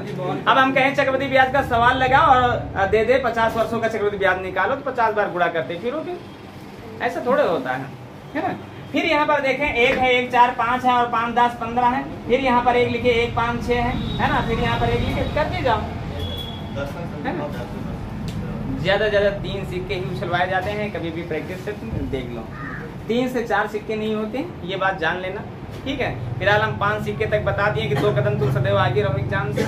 S1: अब हम कहें चक्रवृद्धि ब्याज का सवाल लगाओ और दे दे 50 वर्षों का चक्रवृद्धि ब्याज निकालो, तो 50 बार गुणा करते फिर ऐसा थोड़े होता है ना। फिर यहाँ पर देखें 1 है, 1 4 5 है और 5 10 15 है। फिर यहाँ पर 1 लिखे, 1 5 6 है ना। फिर यहाँ पर 1 लिखे, करते जाओ, है ना। ज्यादा ज्यादा 3 सिक्के ही उछलवाए जाते हैं, कभी भी प्रैक्टिस से देख लो। 3 से 4 सिक्के नहीं होते, ये बात जान लेना, ठीक है। फिलहाल हम 5 सिक्के तक बता दिए कि 2 कदम तुम सदैव आगे रहो एग्जाम से,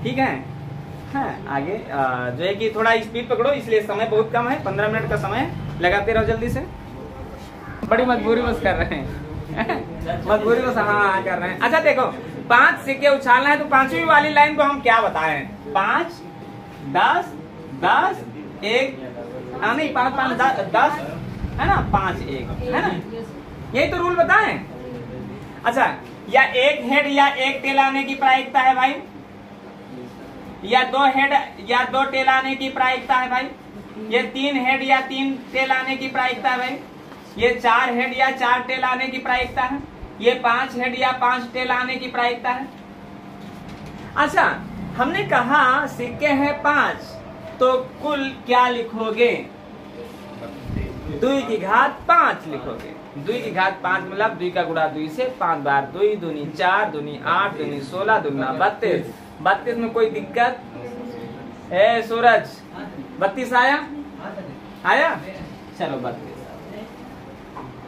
S1: ठीक है। हाँ, आगे जो है कि थोड़ा स्पीड पकड़ो, इसलिए समय बहुत कम है, 15 मिनट का समय, लगाते रहो जल्दी से। बड़ी मजबूरी बस कर रहे हैं मजबूरी बस, हाँ कर रहे हैं। अच्छा देखो, 5 सिक्के उछालना है तो 5वीं वाली लाइन को हम क्या बताएं? 5 10 10 1 नहीं 5 5 10 है ना, 5 1 है ना, यही तो रूल बताएं। अच्छा, या 1 हेड या 1 टेल आने की प्रायिकता है भाई, या 2 हेड या 2 टेल आने की प्रायिकता है भाई, ये 3 हेड या 3 टेल आने की प्रायिकता है भाई, ये 4 हेड या 4 टेल आने की प्रायिकता है, ये 5 हेड या 5 टेल आने की प्रायिकता है। अच्छा, हमने कहा सिक्के हैं 5, तो कुल क्या लिखोगे? 2 की घात 5 लिखोगे। 2 की घात 5 मतलब 2 का गुणा 2 से 5 बार, 2 दूनी 4 दूनी 8 दूनी 16 दूना 32। 32 में कोई दिक्कत? ए सूरज 32 आया? चलो 32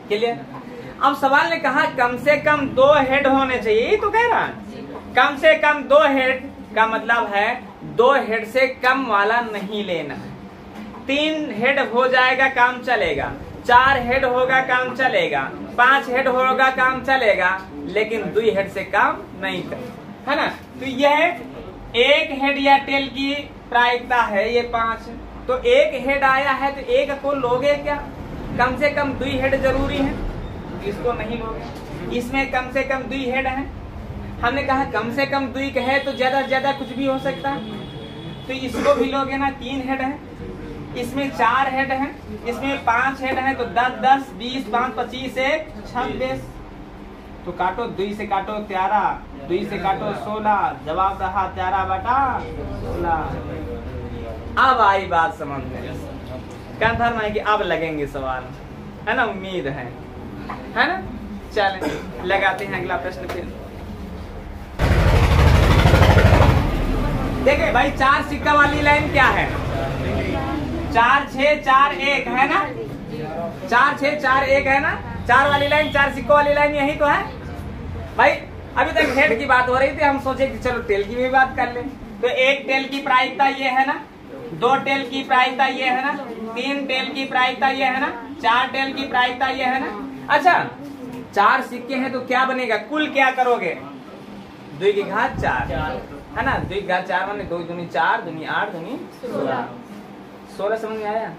S1: क्लियर। अब सवाल ने कहा कम से कम 2 हेड होने चाहिए, यही तो कह रहा है। कम से कम 2 हेड का मतलब है 2 हेड से कम वाला नहीं लेना। 3 हेड हो जाएगा काम चलेगा, 4 हेड होगा काम चलेगा, 5 हेड होगा काम चलेगा, लेकिन 2 हेड से काम नहीं कर, है ना। तो यह 1 हेड या टेल की प्रायिकता है, ये 5, तो 1 हेड आया है तो 1 को लोगे क्या? कम से कम 2 हेड जरूरी है, इसको नहीं लोगे। इसमें कम से कम 2 हेड है, हमने कहा कम से कम 2 है तो ज्यादा से ज्यादा कुछ भी हो सकता है, तो इसको भी लोगे ना। 3 हेड है, इसमें 4 हेड है, इसमें 5 हेड है, तो 10 10 20 5 25 1 26, तो काटो 2 से काटो 13, 2 से काटो 16, जवाब रहा 13/16। अब आई बात समझ में, कंफर्म है कि अब लगेंगे सवाल, है ना, उम्मीद है ना। चलें लगाते हैं अगला प्रश्न। फिर देखिए भाई, 4 सिक्का वाली लाइन क्या है? 4 6 4 1 है ना, 4 6 4 1 है ना। 4 वाली लाइन, 4 सिक्कों वाली लाइन, यही तो है भाई। अभी तक हेड की बात हो रही थी, हम सोचे कि चलो टेल की भी बात कर ले। तो 1 टेल की प्रायिकता ये है ना, 2 टेल की प्रायिकता ये है ना, 3 टेल की प्रायिकता ये है ना, 4 टेल की प्रायिकता ये है ना। अच्छा, 4 सिक्के हैं तो क्या बनेगा? कुल क्या करोगे? 2 की घात 4 है ना। 2 की घात 4 माने 2 दूनी 4 दूनी 8 दूनी 16 समझ में आया,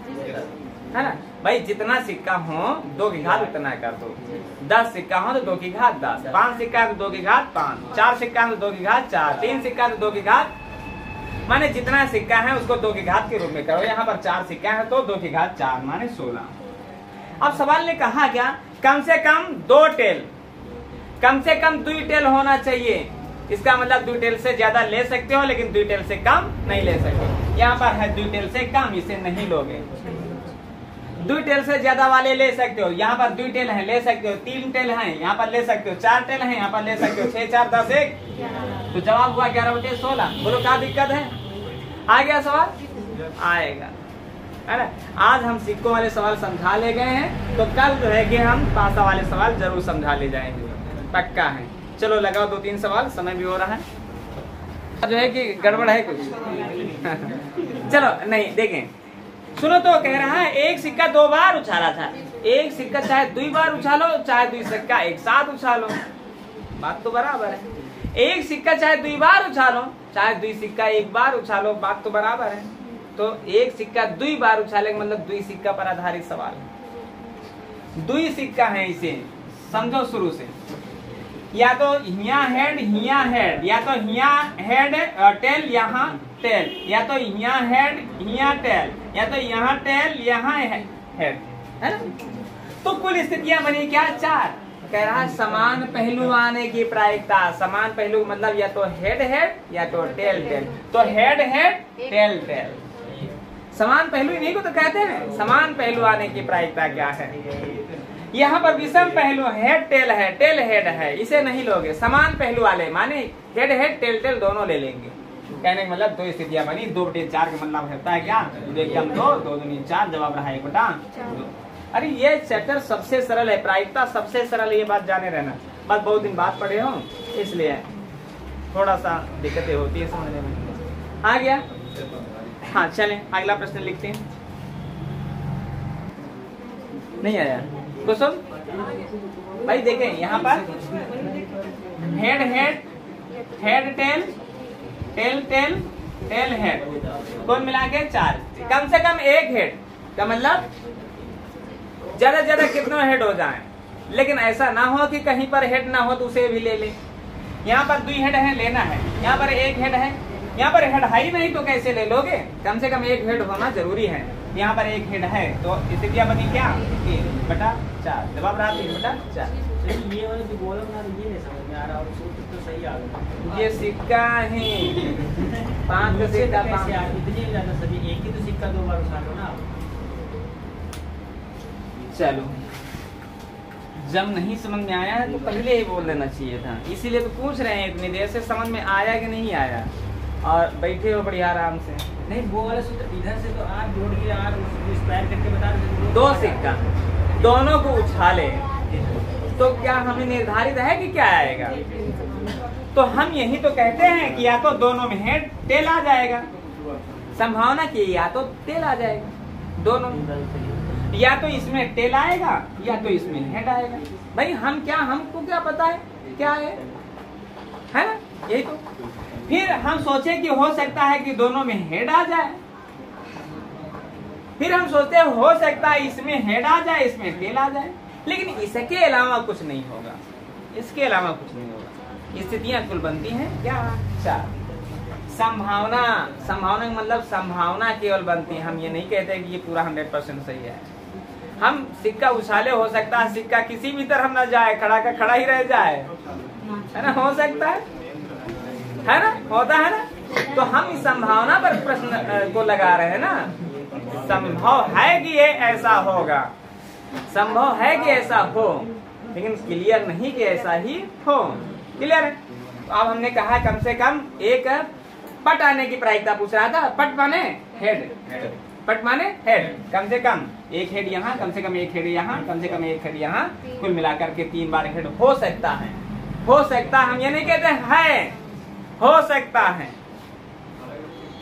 S1: है ना भाई। जितना सिक्का हो 2 की घात उतना कर दो। 10 सिक्का हो तो 2 की घात 10, 5 सिक्का है तो 2 की घात 5, 4 सिक्का है तो 2 की घात 4, 3 सिक्का है तो 2 की घात, माने जितना सिक्का है उसको 2 की घात के रूप में करो। यहाँ पर 4 सिक्का है तो 2 की घात 4 माने 16। अब सवाल ने कहा क्या? कम से कम 2 टेल, कम से कम 2 टेल होना चाहिए। इसका मतलब 2 टेल से ज्यादा ले सकते हो, लेकिन 2 टेल से कम नहीं ले सकते। यहाँ पर है 2 टेल से कम, इसे नहीं लोगे। 2 टेल से ज्यादा वाले ले सकते हो। यहाँ पर 2 टेल है ले सकते हो, 3 टेल है यहाँ पर ले सकते हो, 4 टेल है यहाँ पर ले सकते हो, 6 4 10 1, तो जवाब हुआ 11/16। बोलो क्या दिक्कत है? आ गया सवाल? आएगा, है ना। आज हम सिक्कों वाले सवाल समझा ले गए हैं, तो कल जो है कि हम पासा वाले सवाल जरूर समझा ले जाएंगे, पक्का है। चलो लगाओ 2-3 सवाल, समय भी हो रहा है, जो है कि गड़बड़ है कुछ। चलो नहीं देखें, सुनो तो कह रहा है एक सिक्का 2 बार उछाला था। एक सिक्का चाहे 2 बार उछालो, चाहे 2 सिक्का एक साथ उछालो, बात तो बराबर है। एक सिक्का चाहे 2 बार उछालो, चाहे 2 सिक्का एक बार उछालो, बात तो बराबर है। तो एक सिक्का 2 बार उछाले मतलब 2 सिक्का पर आधारित सवाल है। 2 सिक्का है, इसे समझो शुरू से। या तो हिया हेड, या तो हिया हेड टेल यहाँ टेल, या तो हिया हेड हिया टेल, या तो यहाँ टेल यहाँ हेड, है ना। तो कुल स्थितियां बनी क्या? 4। कह रहा है समान पहलू आने की प्रायिकता। समान पहलू मतलब या तो हेड हेड या तो टेल टेल। तो हेड हेड टेल टेल, समान पहलू इन्हीं को तो कहते हैं। समान पहलू आने की प्रायिकता क्या है? यहाँ पर विषम पहलू हेड टेल है, टेल हेड है, इसे नहीं लोगे। समान पहलू वाले माने हेड हेड टेल टेल दोनों ले लेंगे। कहने का मतलब 2 स्थितियां बनी। 2/4 का मतलब होता है क्या? एकदम 2 2 दूनी 4, जवाब रहा 1/4। अरे ये चैप्टर सबसे सरल है, प्रायिकता सबसे सरल है, ये बात जाने रहना। बस बहुत दिन बाद पढ़े हो इसलिए थोड़ा सा दिक्कतें होती है समझने में। आ गया? हाँ चलें अगला प्रश्न लिखते हैं। नहीं आया कुसुम भाई? देखें यहाँ पर head head, head tail, tail tail, tail head, कुल मिला के 4। कम से कम एक हेड का मतलब ज्यादा ज्यादा कितना हेड हो जाए, लेकिन ऐसा ना हो कि कहीं पर हेड ना हो तो उसे भी ले ले। यहाँ पर 2 हेड है, लेना है। यहाँ पर 1 हेड है, यहाँ पर हेड है ही नहीं तो कैसे ले लोगे? कम से कम 1 हेड होना जरूरी है। यहाँ पर 1 हेड है तो स्थितियां बनी क्या? 3/4, जवाब रहा 3/4।
S2: ये वाला जो बोला ना ये नहीं समझ में आ रहा, और सूत्र तो सही आ गया।
S1: ये सिक्का है 5 का सिक्का,
S2: कैसे आ इतने ज्यादा सभी एक ही तो सिक्का 2 बार उछालो ना।
S1: चलो जब नहीं समझ में आया तो पहले ही बोल देना चाहिए था, इसीलिए तो पूछ रहे हैं इतनी देर से समझ में आया कि नहीं आया। और बैठे हो बढ़िया आराम से।
S2: नहीं वो वाला सूत्र इधर से तो R जोड़ के R स्क्वायर करके बता रहे।
S1: 2 सिक्का दोनों को उछाले तो क्या हमें निर्धारित है कि क्या आएगा? तो हम यही तो कहते हैं कि या तो दोनों में हेड टेल आ जाएगा, संभावना की या तो टेल आ जाएगा, दोनों या तो इसमें टेल आएगा या तो इसमें हेड आएगा। भाई हम क्या, हमको क्या पता है क्या है ना? यही तो। फिर हम सोचे कि हो सकता है कि दोनों में हेड आ जाए, फिर हम सोचते हैं हो सकता है इसमें हेड आ जाए इसमें टेल आ जाए, लेकिन इसके अलावा कुछ नहीं होगा, इसके अलावा कुछ नहीं होगा। स्थितियां कुल बनती हैं क्या? 4। संभावना, संभावना का मतलब संभावना केवल बनती है। हम ये नहीं कहते कि ये पूरा 100% सही है। हम सिक्का उछाले, हो सकता है सिक्का किसी भी तरफ न जाए, खड़ा का खड़ा ही रह जाए, है ना? हो सकता है ना? होता है ना? तो हम इस संभावना पर प्रश्न को लगा रहे हैं ना। संभव है कि ये ऐसा होगा, संभव है कि ऐसा हो, लेकिन क्लियर नहीं कि ऐसा ही हो। क्लियर है? तो अब हमने कहा कम से कम एक पट आने की प्रायिकता पूछ रहा था। पट माने हेड, पट माने हेड। कम से कम 1 हेड यहाँ, कम से कम 1 हेड यहाँ, कम से कम 1 हेड यहाँ, कुल मिलाकर के 3 बार हेड हो सकता है। हो सकता है, हम ये नहीं कहते है, हो सकता है।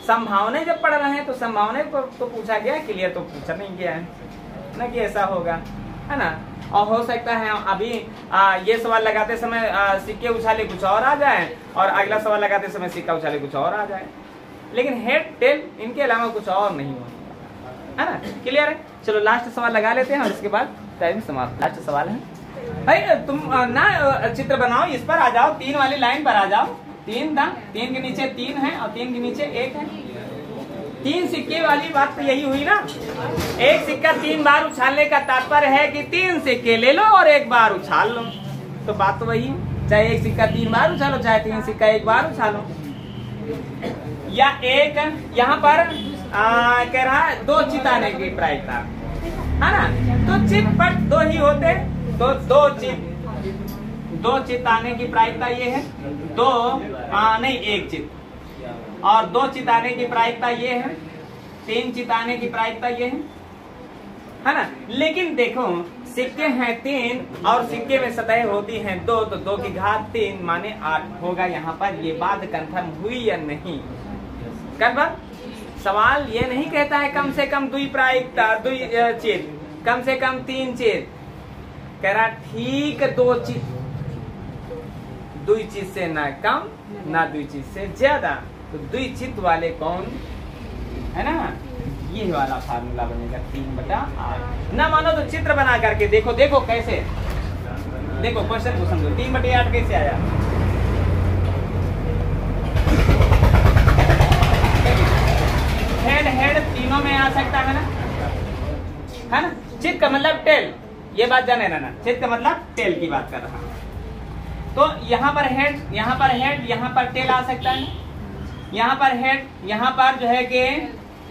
S1: संभावना जब पढ़ रहे हैं तो संभावना को तो पूछा गया, क्लियर तो पूछा नहीं गया है ना कि ऐसा होगा, है ना? और हो सकता है अभी ये सवाल लगाते समय सिक्के उछाले कुछ और आ जाए, और अगला सवाल लगाते समय सिक्का उछाले कुछ और आ जाए, लेकिन हेड टेल इनके अलावा कुछ और नहीं होगा, है ना? क्लियर है? चलो लास्ट सवाल लगा लेते हैं और इसके बाद टाइम समाप्त। लास्ट सवाल है भाई, तुम ना चित्र बनाओ, इस पर आ जाओ, 3 वाली लाइन पर आ जाओ। 3 के नीचे 3 है और 3 के नीचे 1 है। 3 सिक्के वाली बात तो यही हुई ना। एक सिक्का 3 बार उछालने का तात्पर्य है कि 3 सिक्के ले लो और 1 बार उछाल लो, तो बात तो वही है। चाहे एक सिक्का 3 बार उछालो, चाहे 3 सिक्का 1 बार उछालो, या एक यहाँ पर कह रहा है 2 चित आने की प्रायिकता। है ना। तो चित पट दो ही होते, तो दो चित आने की प्रायिकता ये है, नहीं एक चित, और दो चित आने की प्रायिकता ये है, तीन चित आने की प्रायिकता ये है ना। लेकिन देखो सिक्के हैं 3 और सिक्के में सतह होती हैं 2, तो 2 की घात 3 माने 8 होगा यहाँ पर। ये बात कंफर्म हुई या नहीं? कंफर्म। सवाल ये नहीं कहता है कम से कम 2 प्रायिकता 2 चित, कम से कम 3 चित, कह रहा ठीक 2 चित, 2 चित से ना कम ना 2 चित से ज्यादा, तो 2 चित वाले कौन है ना, ये वाला फार्मूला बनेगा 3/8। ना मानो तो चित्र बना करके देखो, देखो कैसे, देखो क्वेश्चन को समझो, 3/8 कैसे आया? हेड तीनों में आ सकता है ना। चित का मतलब टेल, ये बात जाने ना, चित का मतलब टेल की बात कर रहा हूं। तो यहाँ पर हेड, यहाँ पर हेड, यहाँ पर टेल आ सकता है, यहाँ पर हेड, यहाँ पर जो है कि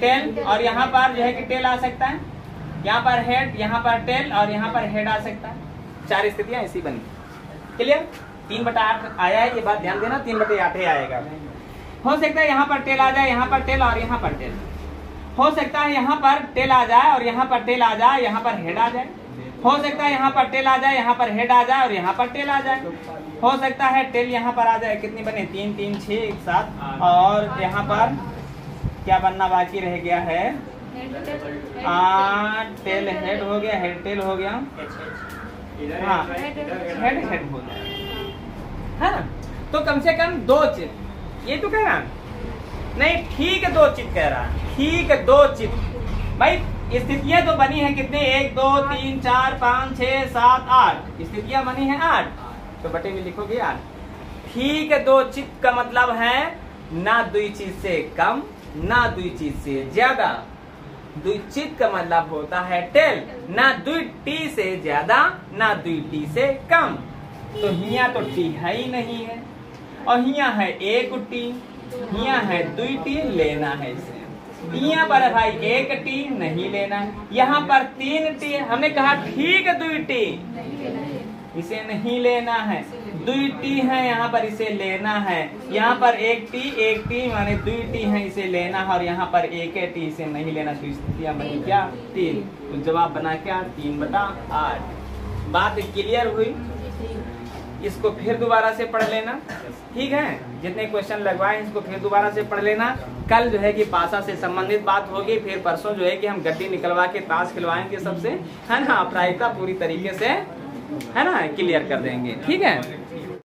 S1: टेल, और यहाँ पर जो है कि टेल आ सकता है, यहाँ पर हेड, यहाँ पर टेल, और यहाँ पर हेड आ सकता है। 4 स्थितियां ऐसी बनी। क्लियर? 3/8 आया है, ये बात ध्यान देना, 3/8 ही आएगा। हो सकता है यहाँ पर टेल आ जाए, यहाँ पर टेल और यहाँ पर टेल। हो सकता है यहाँ पर टेल आ जाए और यहाँ पर टेल आ जाए, यहाँ पर हेड आ जाए। हो सकता है यहाँ पर टेल आ जाए, यहाँ पर हेड आ जाए और यहाँ पर टेल आ जाए। हो सकता है टेल यहाँ पर आ जाए, कितनी बने 3 3 6 7, और यहाँ पर क्या बनना बाकी रह गया है, टेल हेड हो गया, हेड टेल हो गया, हाँ हेड हो गया है ना। तो कम से कम 2 चित, ये तो कह रहा नहीं, ठीक है 2 चित कह रहा, ठीक है 2 चित। भाई स्थितियां तो बनी है कितने, 1 2 3 4 5 6 7 8 स्थितियां बनी है 8, तो बटे में लिखोगे 8। ठीक है 2 चित का मतलब है ना 2 चीज से कम ना 2 चीज से ज्यादा। 2 चित का मतलब होता है टेल, ना 2 टी से ज्यादा ना 2 टी से कम। तो हिया तो टी है ही नहीं है, और हिया है 1 टी, हिया है 2 टी, लेना है इसे। यहाँ पर भाई 1 टी नहीं लेना है, यहाँ पर 3 टी, हमने कहा ठीक है 2 टी, इसे नहीं लेना है। 2 टी है यहाँ पर, इसे लेना है। यहाँ पर 1 टी माने 2 टी है, इसे लेना है, और यहाँ पर 1 टी, इसे नहीं लेना। तो स्थितियां बनी क्या 3, तो जवाब बना क्या 3/8। बात क्लियर हुई? इसको फिर दोबारा से पढ़ लेना, ठीक है। जितने क्वेश्चन लगवाए इसको फिर दोबारा से पढ़ लेना। कल जो है कि पासा से संबंधित बात होगी, फिर परसों जो है कि हम गड्डी निकलवा के ताश खिलवाएंगे सबसे, है ना। प्रायिकता पूरी तरीके से है ना क्लियर कर देंगे, ठीक है।